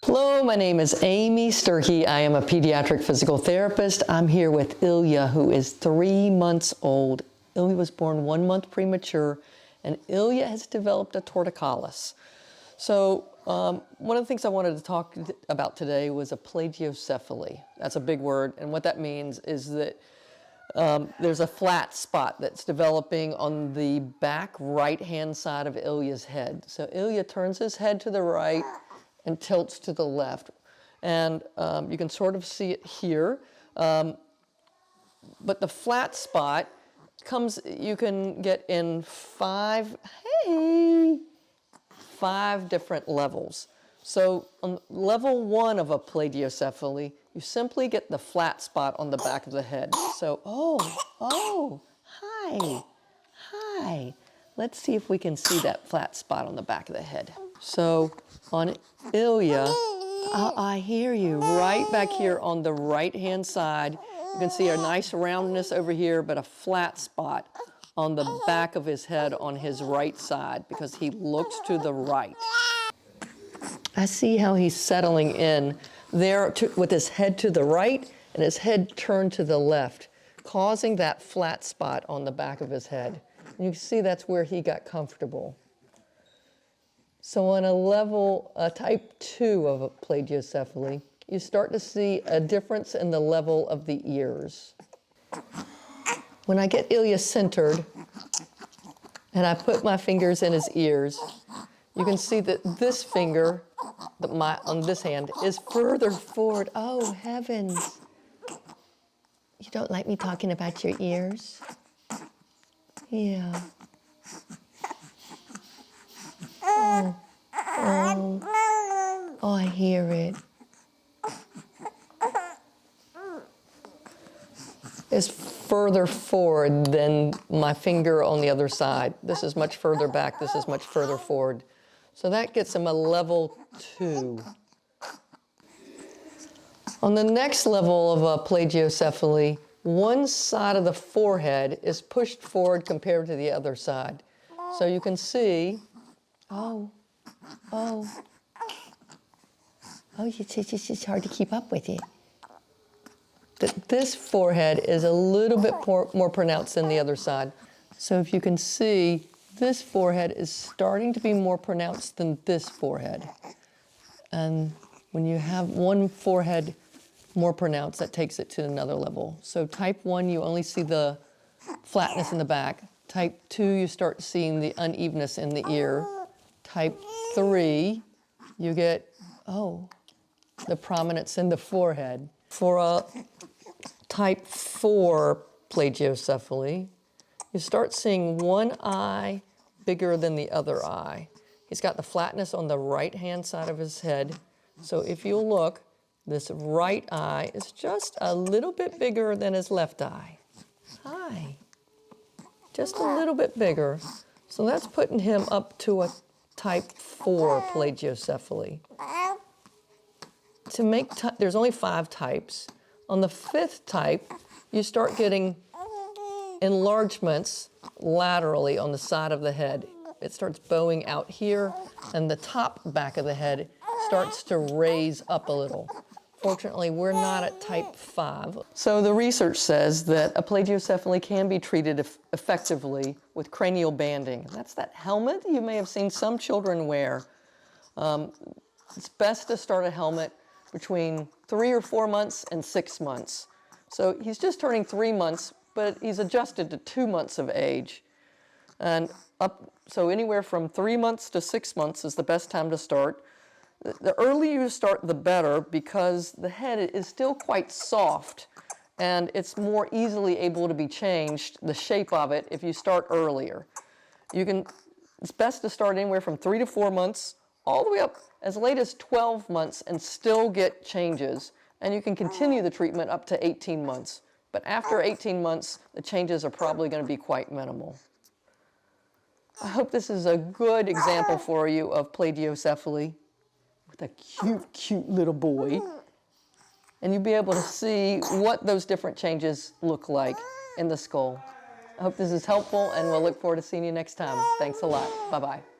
Hello, my name is Amy Sturkey. I am a pediatric physical therapist. I'm here with Ilya, who is 3 months old. Ilya was born 1 month premature, and Ilya has developed a torticollis. So one of the things I wanted to talk about today was a plagiocephaly. That's a big word, and what that means is that there's a flat spot that's developing on the back right-hand side of Ilya's head. So Ilya turns his head to the right and tilts to the left. And you can sort of see it here. But the flat spot you can get in five different levels. So on level 1 of a plagiocephaly, you simply get the flat spot on the back of the head. So, hi. Let's see if we can see that flat spot on the back of the head. So on Ilya, I hear you, right back here on the right-hand side. You can see a nice roundness over here, but a flat spot on the back of his head on his right side because he looks to the right. I see how he's settling in there with his head to the right and his head turned to the left, causing that flat spot on the back of his head. And you can see that's where he got comfortable. So on a level, type 2 of a plagiocephaly, you start to see a difference in the level of the ears. When I get Ilya centered and I put my fingers in his ears, you can see that this finger, on this hand, is further forward. Oh, heavens. You don't like me talking about your ears? Yeah. Oh, I hear it. It's further forward than my finger on the other side. This is much further back. This is much further forward. So that gets him a level 2. On the next level of a plagiocephaly, one side of the forehead is pushed forward compared to the other side. So you can see, it's just hard to keep up with you. This forehead is a little bit more pronounced than the other side. So if you can see, this forehead is starting to be more pronounced than this forehead. And when you have one forehead more pronounced, that takes it to another level. So type 1, you only see the flatness in the back. Type 2, you start seeing the unevenness in the ear. Type 3, you get, the prominence in the forehead. For a type 4 plagiocephaly, you start seeing one eye bigger than the other eye. He's got the flatness on the right-hand side of his head. So if you look, this right eye is just a little bit bigger than his left eye. Hi. Just a little bit bigger. So that's putting him up to a type 4 plagiocephaly. There's only 5 types. On the 5th type, you start getting enlargements laterally on the side of the head. It starts bowing out here, and the top back of the head starts to raise up a little. Fortunately, we're not at type 5. So the research says that a plagiocephaly can be treated effectively with cranial banding. That's that helmet you may have seen some children wear. It's best to start a helmet between 3 or 4 months and 6 months. So he's just turning 3 months, but he's adjusted to 2 months of age. And so anywhere from 3 months to 6 months is the best time to start. The earlier you start, the better, because the head is still quite soft and it's more easily able to be changed, the shape of it, if you start earlier. It's best to start anywhere from 3 to 4 months, all the way up as late as 12 months and still get changes. And you can continue the treatment up to 18 months. But after 18 months, the changes are probably going to be quite minimal. I hope this is a good example for you of plagiocephaly with a cute little boy. And you'll be able to see what those different changes look like in the skull. I hope this is helpful, and we'll look forward to seeing you next time. Thanks a lot. Bye-bye.